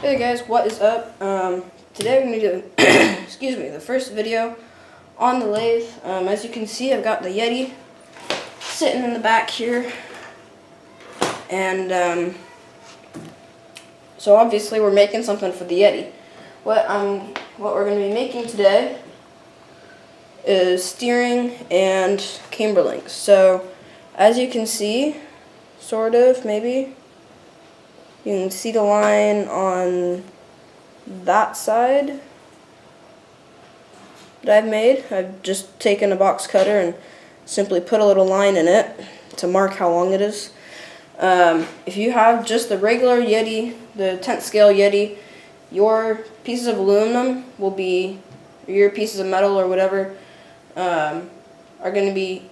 Hey guys, what is up? Today I'm going to do, excuse me, the first video on the lathe. As you can see, I've got the Yeti sitting in the back here. And so obviously we're making something for the Yeti. What we're going to be making today is steering and camber links. So as you can see, sort of, maybe, you can see the line on that side that I've made. I've just taken a box cutter and simply put a little line in it to mark how long it is. If you have just the regular Yeti, the 10th scale Yeti, your pieces of aluminum will be, your pieces of metal or whatever, are going to be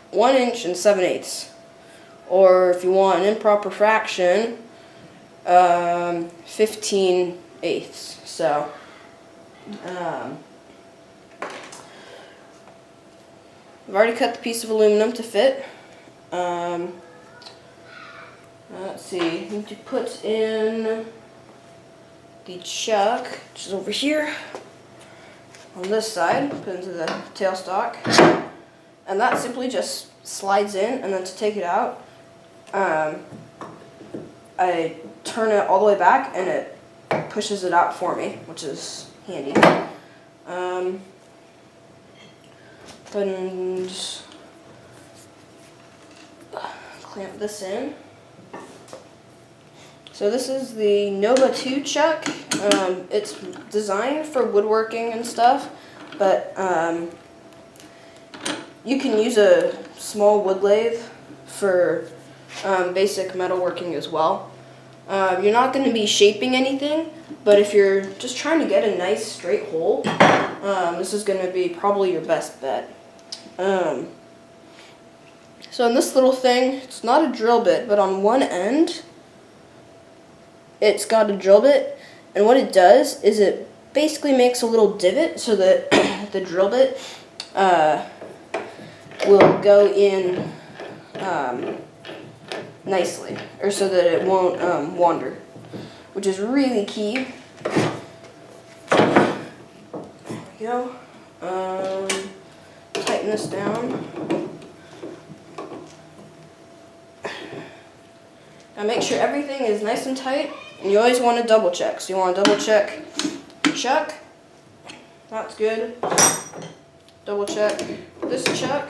1 inch and 7/8. Or if you want an improper fraction, 15/8. So, I've already cut the piece of aluminum to fit. Let's see, I need to put in the chuck, which is over here on this side, put into the tailstock, and that simply just slides in, and then to take it out, I turn it all the way back and it pushes it out for me, which is handy. And clamp this in. So this is the Nova 2 chuck. It's designed for woodworking and stuff, but you can use a small wood lathe for basic metalworking as well. You're not going to be shaping anything, but if you're just trying to get a nice straight hole, this is going to be probably your best bet. So in this little thing, it's not a drill bit, but on one end, it's got a drill bit, and what it does is it basically makes a little divot so that the drill bit will go in nicely, or so that it won't wander, which is really key. There we go. Tighten this down. Now make sure everything is nice and tight, and you always want to double check. So you want to double check the chuck. That's good. Double check this chuck.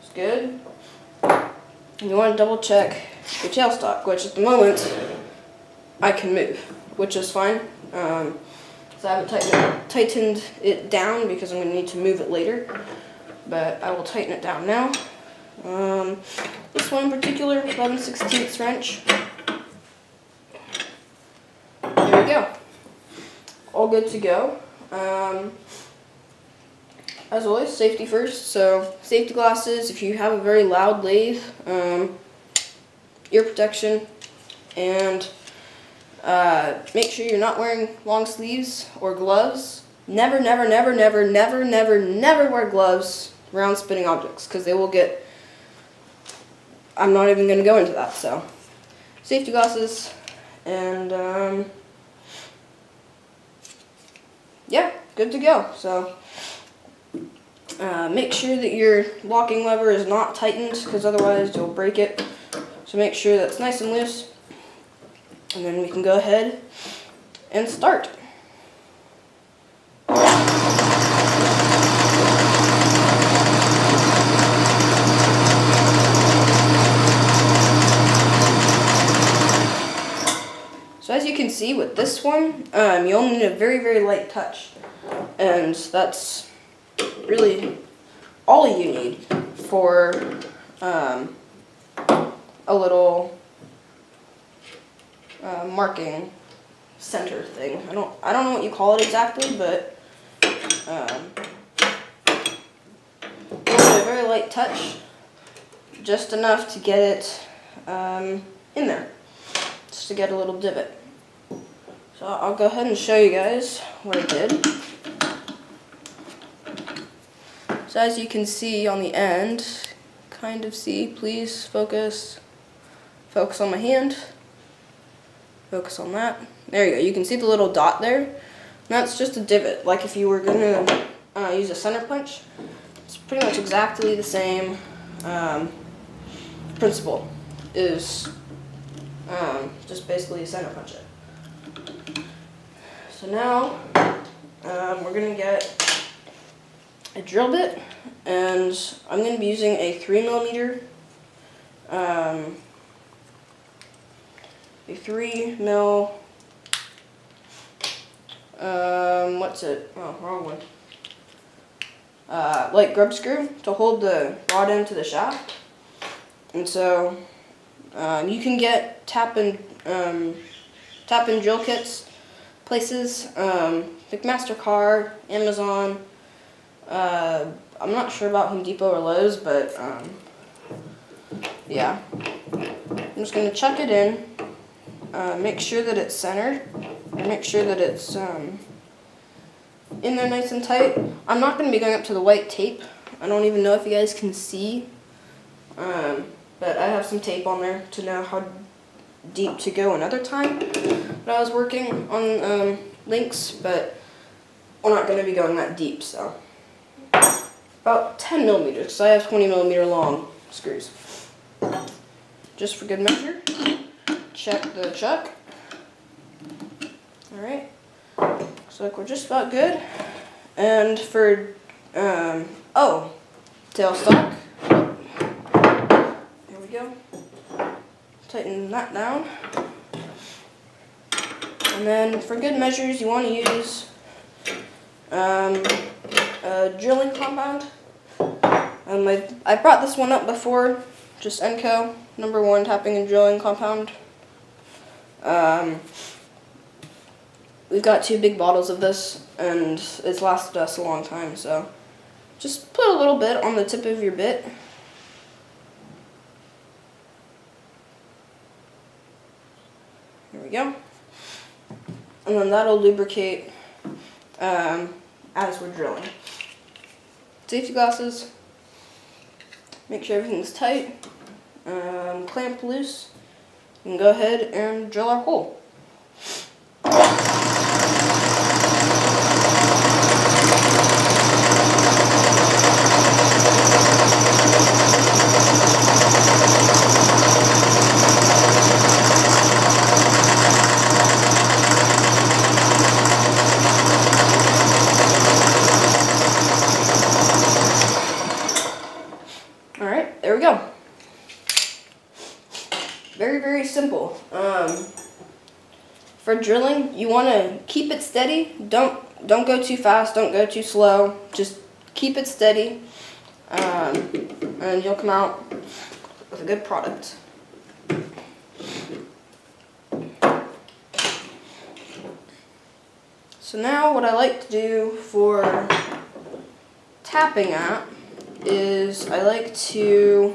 It's good. And you want to double check your tailstock, which at the moment I can move, which is fine. So I haven't tightened it down because I'm going to need to move it later, but I will tighten it down now. This one in particular, 11/16 wrench. There we go. All good to go. As always, safety first, so safety glasses if you have a very loud lathe, ear protection, and make sure you're not wearing long sleeves or gloves. Never, never, never, never, never, never, never wear gloves around spinning objects, because they will get, I'm not even going to go into that, so safety glasses, and yeah, good to go. So make sure that your locking lever is not tightened, because otherwise you'll break it. So make sure that's nice and loose, and then we can go ahead and start. So as you can see with this one, you only need a very, very light touch, and that's really all you need for a little marking center thing. I don't know what you call it exactly, but a very light touch, just enough to get it in there, just to get a little divot. So I'll go ahead and show you guys what I did. So as you can see on the end, please focus on my hand. Focus on that. There you go. You can see the little dot there. That's just a divot. Like if you were going to use a center punch, it's pretty much exactly the same principle. Is just basically center punch it. So now we're going to get a drill bit, and I'm going to be using a 3mm. A 3mm, what's it? Oh, wrong one. Like grub screw to hold the rod into the shaft. And so you can get tap and drill kits places, like MasterCard, Amazon. I'm not sure about Home Depot or Lowe's, but yeah. I'm just going to chuck it in. Make sure that it's centered, and make sure that it's in there nice and tight. I'm not going to be going up to the white tape. I don't even know if you guys can see, but I have some tape on there to know how deep to go another time when I was working on links, but we're not going to be going that deep, so about 10mm, because I have 20mm long screws. Just for good measure. Check the chuck. Alright, looks like we're just about good. And for, tailstock. There we go. Tighten that down. And then for good measures, you want to use a drilling compound. I brought this one up before, just Enco, #1 tapping and drilling compound. We've got 2 big bottles of this, and it's lasted us a long time, so just put a little bit on the tip of your bit. There we go. And then that'll lubricate as we're drilling. Safety glasses. Make sure everything's tight. Clamp loose. And go ahead and drill our hole. Alright, there we go. Very, very simple. For drilling, you want to keep it steady. Don't go too fast. Don't go too slow. Just keep it steady, and you'll come out with a good product. So now, what I like to do for tapping at is I like to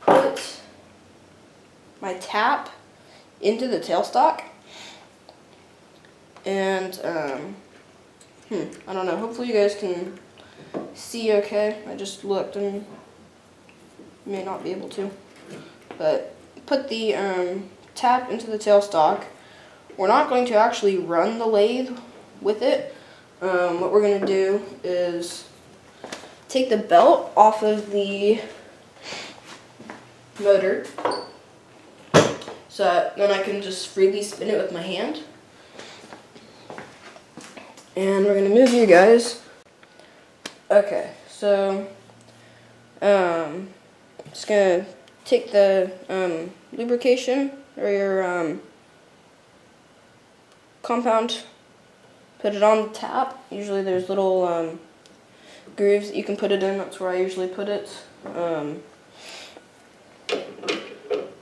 put my tap into the tailstock, and I don't know, hopefully you guys can see okay. I just looked and may not be able to, but put the tap into the tailstock. We're not going to actually run the lathe with it. What we're going to do is take the belt off of the motor, so then I can just freely spin it with my hand. And we're going to move you guys. Okay, so just going to take the lubrication or your compound, put it on the tap. Usually there's little grooves that you can put it in. That's where I usually put it.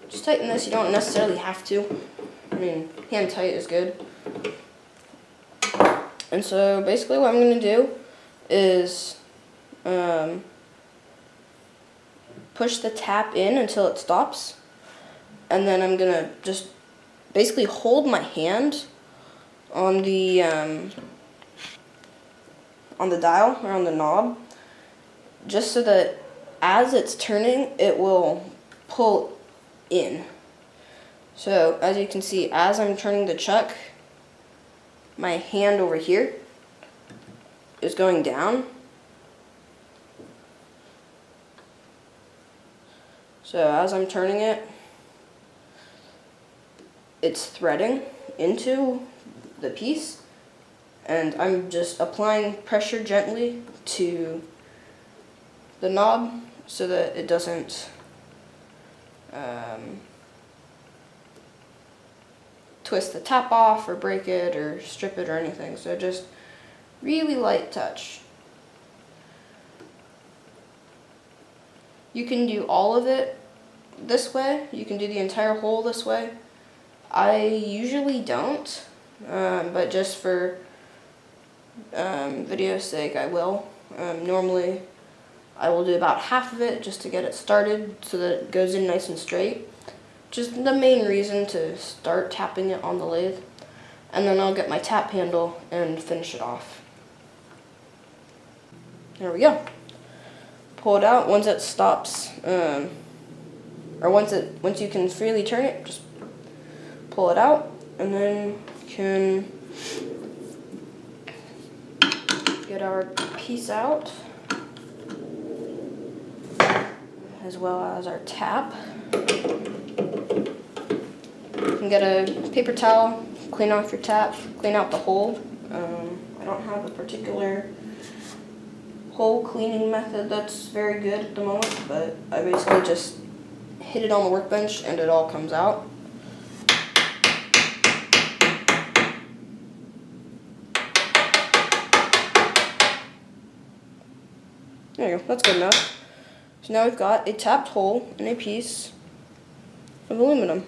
Just tighten this. You don't necessarily have to. I mean, hand tight is good. And so basically what I'm going to do is push the tap in until it stops. And then I'm going to just basically hold my hand on the dial or on the knob, just so that as it's turning, it will pull in. So as you can see, as I'm turning the chuck, my hand over here is going down. So as I'm turning it, it's threading into the piece, and I'm just applying pressure gently to the knob so that it doesn't twist the tap off or break it or strip it or anything. So just really light touch. You can do all of it this way. You can do the entire hole this way. I usually don't, but just for video's sake I will. Normally I will do about half of it just to get it started so that it goes in nice and straight. Just the main reason to start tapping it on the lathe. And then I'll get my tap handle and finish it off. There we go. Pull it out once it stops, or once you can freely turn it, just pull it out, and then you can get our piece out, as well as our tap. You can get a paper towel, clean off your tap, clean out the hole. I don't have a particular hole cleaning method that's very good at the moment, but I basically just hit it on the workbench and it all comes out. There you go, that's good enough. So now we've got a tapped hole in a piece of aluminum.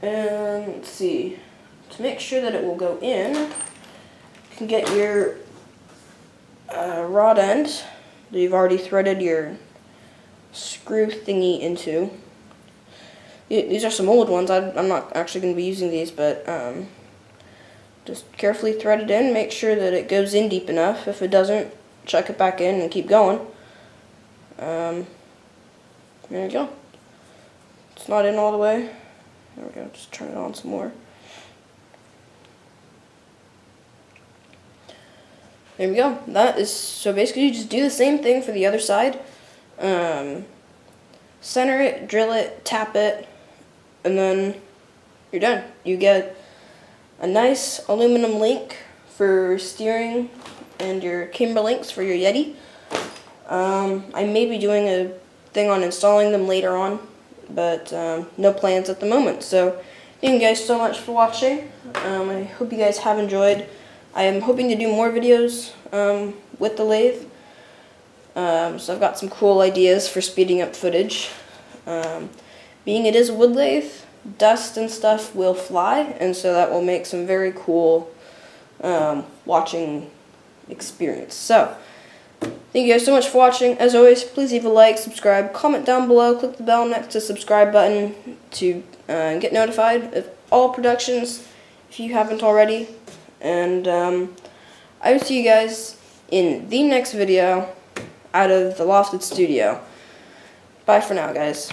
And let's see, to make sure that it will go in, you can get your rod end that you've already threaded your screw thingy into. These are some old ones. I'm not actually going to be using these, but just carefully thread it in. Make sure that it goes in deep enough. If it doesn't, chuck it back in and keep going. There you go. It's not in all the way. There we go. Just turn it on some more. There we go. That is, so basically you just do the same thing for the other side. Center it, drill it, tap it, and then you're done. You get a nice aluminum link for steering and your camber links for your Yeti. I may be doing a thing on installing them later on, but no plans at the moment. So thank you guys so much for watching. I hope you guys have enjoyed. I am hoping to do more videos with the lathe. So I've got some cool ideas for speeding up footage. Being it is a wood lathe, dust and stuff will fly, and so that will make some very cool watching experience. So thank you guys so much for watching. As always, please leave a like, subscribe, comment down below, click the bell next to the subscribe button to get notified of all productions if you haven't already. And I will see you guys in the next video out of the Lofted Studio. Bye for now, guys.